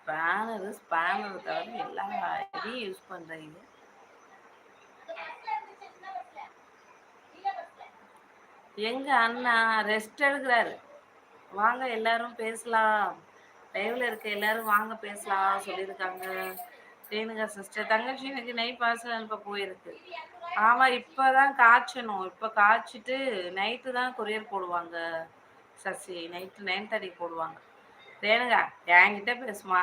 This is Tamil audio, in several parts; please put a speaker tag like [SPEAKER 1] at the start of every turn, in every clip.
[SPEAKER 1] ஸ்பேனர் தவிர எல்லா இதையும் யூஸ் பண்றீங்க. எங்க அண்ணா ரெஸ்ட் எடுக்கிறாரு. வாங்க எல்லாரும் பேசலாம். லைவ்ல இருக்க எல்லாரும் வாங்க பேசலாம் சொல்லியிருக்காங்க. ரேணுகா சிஸ்டர் தங்கச்சி எனக்கு நைட் பார்சல் அனுப்ப போயிருக்கு. ஆமா இப்பதான் காய்ச்சணும். இப்ப காய்ச்சிட்டு நைட்டு தான் கொரியர் போடுவாங்க. சசி நைட்டு 9:30 போடுவாங்க. ரேணுகா என்கிட்ட பேசுமா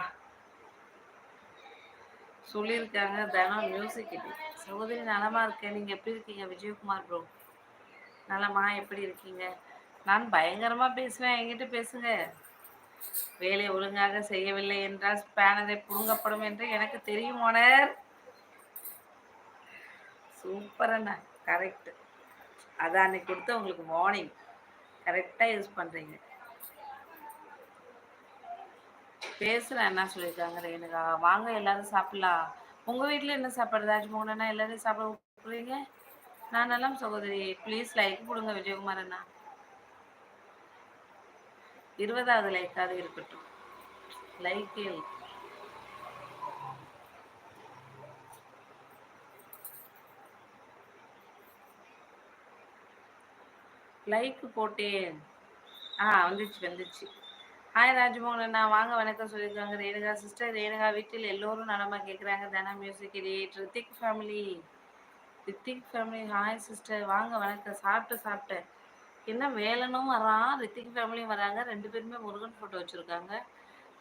[SPEAKER 1] சொல்லியிருக்காங்க. தினம் மியூசிக் இது. சகோதரி நலமா இருக்கேன். நீங்க எப்படி இருக்கீங்க? விஜயகுமார் ப்ரோ நலமா எப்படி இருக்கீங்க? நான் பயங்கரமா பேசுவேன். என்கிட்ட பேசுங்க. வேலை ஒழுங்காக செய்யவில்லை என்றால் ஸ்பேனரை புடுங்கப்படும் என்று எனக்கு தெரியும் ஓனர். சூப்பர் அண்ணா கரெக்ட். அதான் அன்னைக்கு கொடுத்த உங்களுக்கு வார்னிங் கரெக்டா யூஸ் பண்றீங்க. பேசுறேன் என்ன சொல்லியிருக்காங்க ரேணுகா. வாங்க எல்லாரும் சாப்பிடலாம். உங்க வீட்டுல என்ன சாப்பாடு? ராஜ்மோகன் எல்லாரும் சாப்பிட கூப்பிடுறீங்க. நான் நலம் சகோதரி. ப்ளீஸ் லைக் கொடுங்க விஜயகுமார் அண்ணா. 20வது லைக்காவது இருக்கட்டும். லைக் லைக் போட்டேன். வந்துச்சு. ஹாய் ராஜ்மோகன் அண்ணா வாங்க வணக்கம் சொல்லியிருக்காங்க ரேணுகா சிஸ்டர். ரேணுகா வீட்டில் எல்லோரும் நலமா கேட்குறாங்க. தானா music edit Rithik family hi sister வாங்க வணக்கம். சாப்பிட்டேன். என்ன வேலனும் வரான் ரித்திக் ஃபேமிலியும் வராங்க. 2 பேருமே முருகன் ஃபோட்டோ வச்சுருக்காங்க.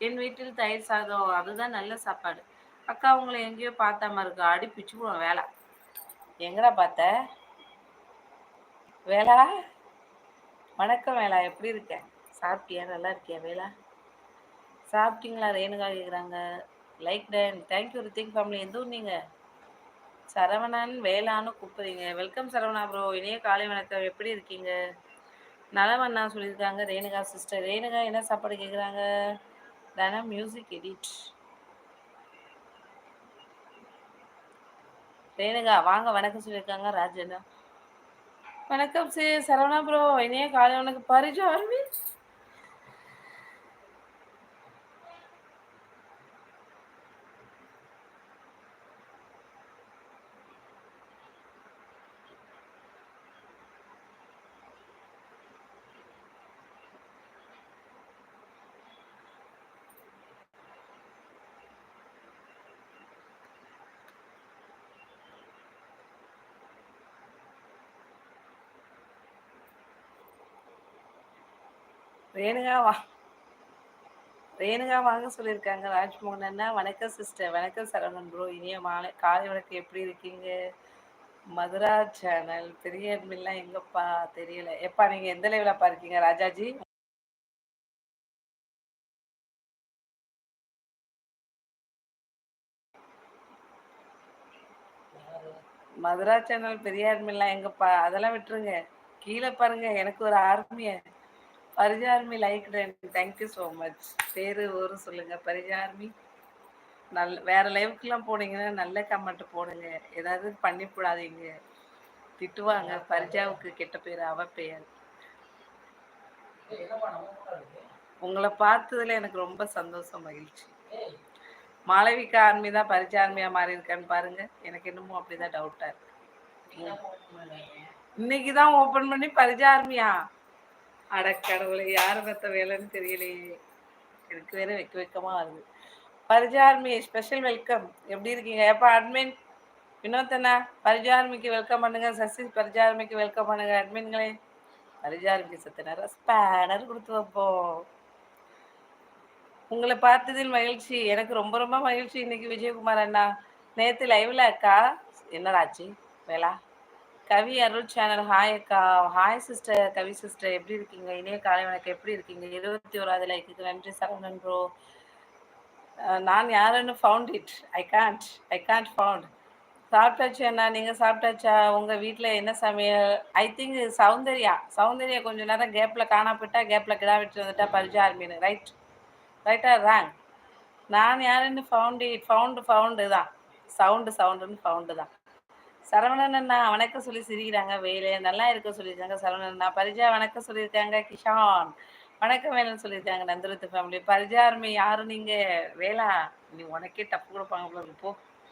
[SPEAKER 1] என் வீட்டில் தயிர் சாதம் அதுதான் நல்ல சாப்பாடு. அக்கா உங்களை எங்கேயோ பார்த்தாம இருக்கா. அடி பிச்சு போடுவோம். வேலை எங்கடா பார்த்த? வேலா வணக்கம் வேலா எப்படி இருக்க? சாப்பிட்டியா? நல்லா இருக்கியா வேலா? சாப்பிட்டீங்களா? ரேணுகா கேட்குறாங்க. Like done thank you Rithik family. எந்த ஊர் நீங்க? சரவணன் வேளான்னு கூப்பிடுறீங்க. Welcome Saravana bro. இனிய காலை வணக்கம். எப்படி இருக்கீங்க? நலவண்ணா சொல்லியிருக்காங்க ரேணுகா சிஸ்டர். ரேணுகா என்ன சாப்பாடு கேட்குறாங்க? தானா மியூசிக் எடிட். ரேணுகா வாங்க வணக்கம் சொல்லியிருக்காங்க ராஜனா. வணக்கம் சரவணா ப்ரோ. இனிய காலை வணக்கம். பரிஜார்மி ரேணுகா வாங்க சொல்லியிருக்காங்க ராஜ்மோகன் அண்ணா. வணக்கம் சிஸ்டர். வணக்கம் சரவணன் ப்ரோ. இனிய மாலை காலை வணக்கம். எப்படி இருக்கீங்க? மதுரா சேனல் பெரிய அட்மின்லாம் எங்கப்பா தெரியல. எப்பா நீங்க எந்த லைவ்லப்பா இருக்கீங்க ராஜாஜி? மதுரா சேனல் பெரிய அட்மின்லாம் எங்கப்பா? அதெல்லாம் விட்டுருங்க. கீழே பாருங்க எனக்கு ஒரு ஆர்மிய பரிஜார்மி லைக் தேங்க்யூ ஸோ மச். பேரு ஊரும் சொல்லுங்க. பரிஜார்மி வேற லைவுக்குலாம் போனீங்கன்னா நல்ல கமெண்ட் போடுங்க. ஏதாவது பண்ணி போடாதீங்க. திட்டுவாங்க. பரிஜாவுக்கு கெட்ட பேர் அவ பெயர். உங்களை பார்த்ததுல எனக்கு ரொம்ப சந்தோஷம் மகிழ்ச்சி. மாளவிகா ஆர்மி தான் பரிஜா ஆர்மியா மாறி இருக்கான்னு பாருங்க. எனக்கு என்னமோ அப்படிதான் டவுட்டா இருக்கு. இன்னைக்குதான் ஓபன் பண்ணி பரிஜா ஆர்மியா? அடக்கடவுளை யாரு பெத்த வேலைன்னு தெரியலையே. எனக்கு வேற வெக்கமா வருது. Parija army special welcome. எப்படி இருக்கீங்க? எப்ப அட்மின் வினோத்தனா பரிஜா ஆர்மிக்கு வெல்கம் பண்ணுங்க. சசி பரிஜா ஆர்மிக்கு வெல்கம் பண்ணுங்க. அட்மின்களே பரிஜா ஆர்மிக்கு சத்த நேரம் ஸ்பேனர் கொடுத்து வைப்போம். உங்களை பார்த்ததில் மகிழ்ச்சி. எனக்கு ரொம்ப ரொம்ப மகிழ்ச்சி. இன்னைக்கு விஜயகுமார் அண்ணா நேற்று லைவ்ல அக்கா என்னடாச்சு வேளா கவி அருள் சேனல். ஹாய் அக்கா. ஹாய் சிஸ்டர் கவி சிஸ்டர் எப்படி இருக்கீங்க? இணைய காலை வணக்கம். எப்படி இருக்கீங்க? 21வது லைக்கு நன்றி சரவணன் ப்ரோ. நான் யாருன்னு found it. I can't found. சாப்பிட்டாச்சு அண்ணா. நீங்கள் சாப்பிட்டாச்சா? உங்கள் வீட்டில் என்ன சமையல்? ஐ திங்க் சௌந்தர்யா கொஞ்சம் நேரம் கேப்பில் காணா போயிட்டா. கேப்பில் கிடா விட்டு வந்துட்டா. பரிஜா ஆர்மின்னு ரைட்டா ராங்? நான் யாருன்னு ஃபவுண்டு தான். சவுண்டுன்னு ஃபவுண்டு தான். சரவணன் அண்ணா வணக்கம் சொல்லி சிரிக்கிறாங்க. வேலை நல்லா இருக்க சொல்லியிருக்காங்க. சரவணன் அண்ணா பரிஜா வணக்கம் சொல்லியிருக்காங்க. கிஷான் வணக்கம் வேலன்னு சொல்லியிருக்காங்க நந்தரத்து ஃபேமிலி. பரிஜா ஆர்மி யாரு நீங்க? வேலா, நீ உனக்கே டஃப் குடுப்பாங்க போல இருக்கு போ.